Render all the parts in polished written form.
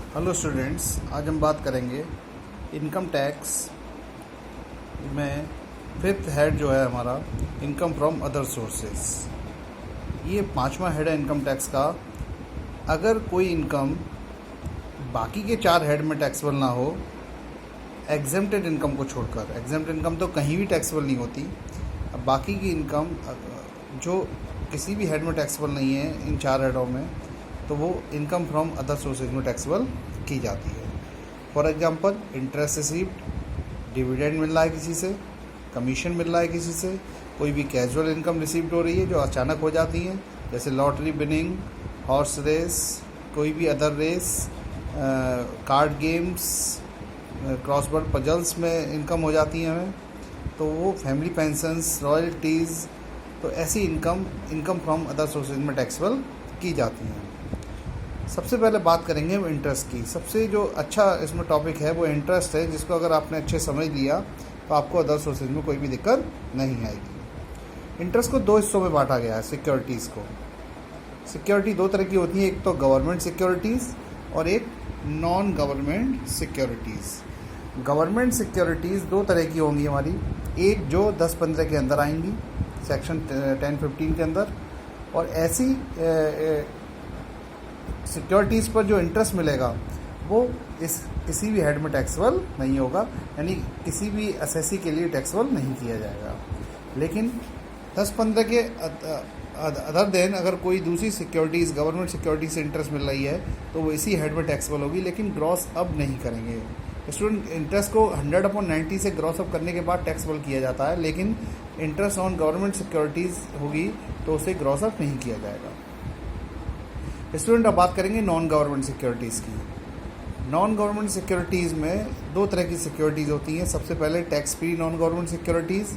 Hello students, आज हम बात करेंगे इनकम टैक्स में फिफ्थ हेड जो है हमारा इनकम फ्रॉम अदर सोर्सेस। ये पांचवा हेड है इनकम टैक्स का। अगर कोई इनकम बाकी के चार हेड में टैक्सेबल ना हो, एग्जेम्प्टेड इनकम को छोड़कर, एग्जेम्प्टेड इनकम तो कहीं भी टैक्सेबल नहीं होती। अब बाकी की इनकम जो किसी भी हेड में टैक्सेबल नहीं है इन चार हेडों में, तो वो इनकम फ्रॉम अदर सोर्सेज में टैक्सेबल की जाती है। For example, interest received, dividend मिल रहा है किसी से, कमीशन मिल रहा है किसी से, कोई भी कैजुअल इनकम रिसीव्ड हो रही है जो अचानक हो जाती है, जैसे लॉटरी विनिंग, हॉर्स रेस, कोई भी other race, card games, crossword puzzles में इनकम हो जाती है हमें, तो वो फैमिली पेंशन्स, रॉयल्टीज़, तो ऐसी इनकम फ्रॉम अदर सोर्सेज में टैक्सेबल की जाती हैं। सबसे पहले बात करेंगे हम इंटरेस्ट की। सबसे जो अच्छा इसमें टॉपिक है वो इंटरेस्ट है, जिसको अगर आपने अच्छे समझ लिया तो आपको अदर सोर्सेज में कोई भी दिक्कत नहीं आएगी। इंटरेस्ट को दो हिस्सों में बांटा गया है सिक्योरिटीज़ को। सिक्योरिटी दो तरह की होती है, एक तो गवर्नमेंट सिक्योरिटीज़ और एक non government securities. Government securities दो तरह की होंगी हमारी, एक जो 10-15 के अंदर आएंगी सेक्शन 10-15 के अंदर, और ऐसी सिक्योरिटीज़ पर जो इंटरेस्ट मिलेगा वो किसी भी हेड में टैक्सेबल नहीं होगा, यानी किसी भी एसएससी के लिए टैक्सेबल नहीं किया जाएगा। लेकिन 10-15 के अदर देन अगर कोई दूसरी सिक्योरिटीज़ गवर्नमेंट सिक्योरिटी से इंटरेस्ट मिल रही है तो वो इसी हेड में टैक्सेबल होगी, लेकिन ग्रॉस अप नहीं करेंगे। स्टूडेंट, इंटरेस्ट को 100/90 से ग्रॉस अप करने के बाद टैक्सेबल किया जाता है, लेकिन इंटरेस्ट ऑन गवर्नमेंट सिक्योरिटीज़ होगी तो उसे ग्रॉस अप नहीं किया जाएगा। स्टूडेंट, अब बात करेंगे नॉन गवर्नमेंट सिक्योरिटीज़ की। नॉन गवर्नमेंट सिक्योरिटीज़ में दो तरह की सिक्योरिटीज़ होती हैं। सबसे पहले tax free non government securities.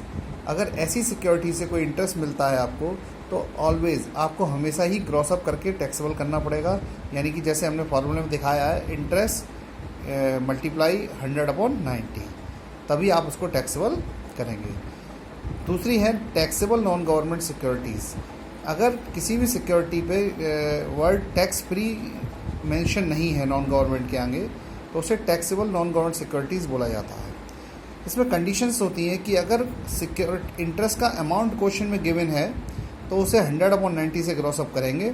अगर ऐसी सिक्योरिटी से कोई इंटरेस्ट मिलता है आपको, तो ऑलवेज़ आपको हमेशा ही ग्रॉस अप करके टैक्सेबल करना पड़ेगा, यानी कि जैसे हमने फार्मूले में दिखाया है, इंटरेस्ट मल्टीप्लाई 100/90, तभी आप उसको टैक्सेबल करेंगे। दूसरी है टैक्सेबल नॉन गवर्नमेंट सिक्योरिटीज़। अगर किसी भी सिक्योरिटी पे वर्ड टैक्स फ्री मेंशन नहीं है नॉन गवर्नमेंट के आगे, तो उसे टैक्सेबल नॉन गवर्नमेंट सिक्योरिटीज़ बोला जाता है। इसमें कंडीशंस होती हैं कि अगर इंटरेस्ट का अमाउंट क्वेश्चन में गिवन है तो उसे 100/90 से ग्रॉस अप करेंगे,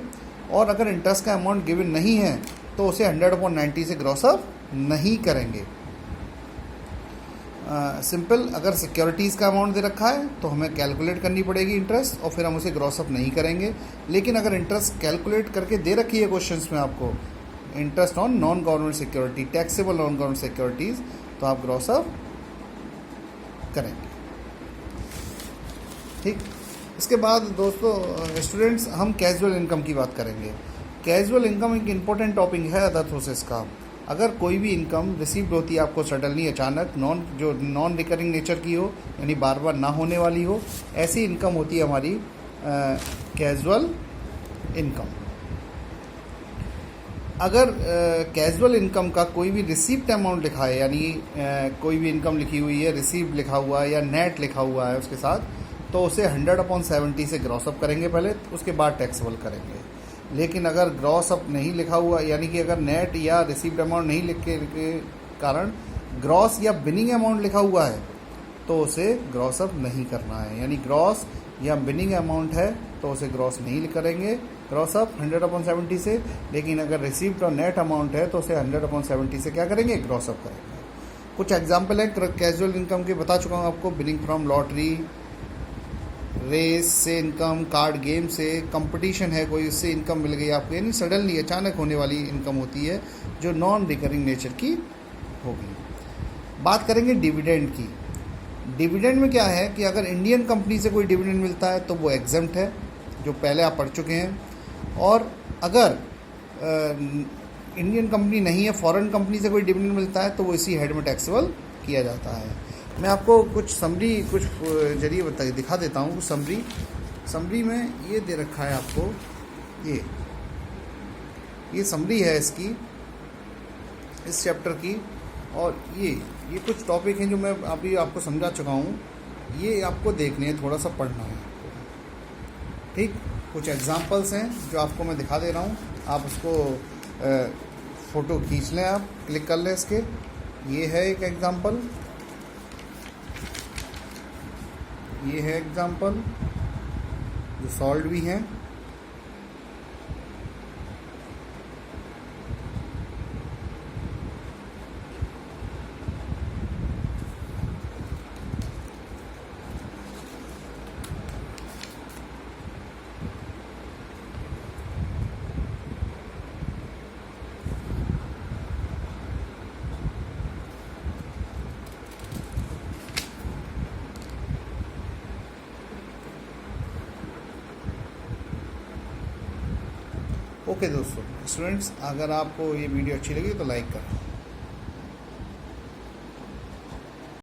और अगर इंटरेस्ट का अमाउंट गिवन नहीं है तो उसे 100/90 से ग्रॉस अप नहीं करेंगे। सिंपल, अगर सिक्योरिटीज़ का अमाउंट दे रखा है तो हमें कैलकुलेट करनी पड़ेगी इंटरेस्ट, और फिर हम उसे ग्रॉस अप नहीं करेंगे। लेकिन अगर इंटरेस्ट कैलकुलेट करके दे रखी है क्वेश्चंस में आपको, interest on non government security, taxable non government securities, तो आप ग्रॉस अप करेंगे। ठीक, इसके बाद दोस्तों स्टूडेंट्स, हम कैजुअल इनकम की बात करेंगे। कैजुअल इनकम एक इम्पोर्टेंट टॉपिक है अदर सोर्सेस का। अगर कोई भी इनकम रिसीव्ड होती है आपको सडनली, अचानक, नॉन रिकरिंग नेचर की हो, यानी बार बार ना होने वाली हो, ऐसी इनकम होती है हमारी कैजुअल इनकम। अगर कैजुअल इनकम का कोई भी रिसीप्ट अमाउंट लिखा है, यानी कोई भी इनकम लिखी हुई है, रिसीव्ड लिखा हुआ है या नेट लिखा हुआ है उसके साथ, तो उसे 100/70 से ग्रॉस अप करेंगे पहले, उसके बाद टैक्सेबल करेंगे। लेकिन अगर ग्रॉस अप नहीं लिखा हुआ, यानी कि अगर नेट या रिसीव्ड अमाउंट नहीं लिख के कारण ग्रॉस या बिनिंग अमाउंट लिखा हुआ है, तो उसे ग्रॉस अप नहीं करना है। यानी ग्रॉस या बिनिंग अमाउंट है तो उसे ग्रॉस नहीं करेंगे ग्रॉस अप 100/70 से। लेकिन अगर रिसीव्ड और नेट अमाउंट है तो उसे 100/70 से क्या करेंगे, ग्रॉस अप करेंगे। कुछ एग्जाम्पल है कैजुअल इनकम के, बता चुका हूँ आपको। बिनिंग फ्रॉम लॉटरी, रेस से इनकम, कार्ड गेम से, कंपटीशन है कोई, उससे इनकम मिल गई आपको, यानी सडनली अचानक होने वाली इनकम होती है जो नॉन रिकरिंग नेचर की होगी। बात करेंगे डिविडेंड की। डिविडेंड में क्या है कि अगर इंडियन कंपनी से कोई डिविडेंड मिलता है तो वो एग्जम्प्ट है, जो पहले आप पढ़ चुके हैं। और अगर इंडियन कंपनी नहीं है, फॉरेन कंपनी से कोई डिविडेंड मिलता है तो वो इसी हेड में टैक्सेबल किया जाता है। मैं आपको कुछ समरी कुछ जरिए दिखा देता हूँ। समरी में ये दे रखा है आपको, ये समरी है इसकी, इस चैप्टर की, और ये कुछ टॉपिक हैं जो मैं अभी आपको समझा चुका हूँ। ये आपको देखने हैं, थोड़ा सा पढ़ना है। ठीक, कुछ एग्जांपल्स हैं जो आपको मैं दिखा दे रहा हूँ, आप उसको फ़ोटो खींच लें, आप क्लिक कर लें इसके। ये है एक एग्ज़ाम्पल, ये है एग्ज़ाम्पल जो सॉल्व भी हैं। ओके दोस्तों, स्टूडेंट्स, अगर आपको ये वीडियो अच्छी लगी तो लाइक करें।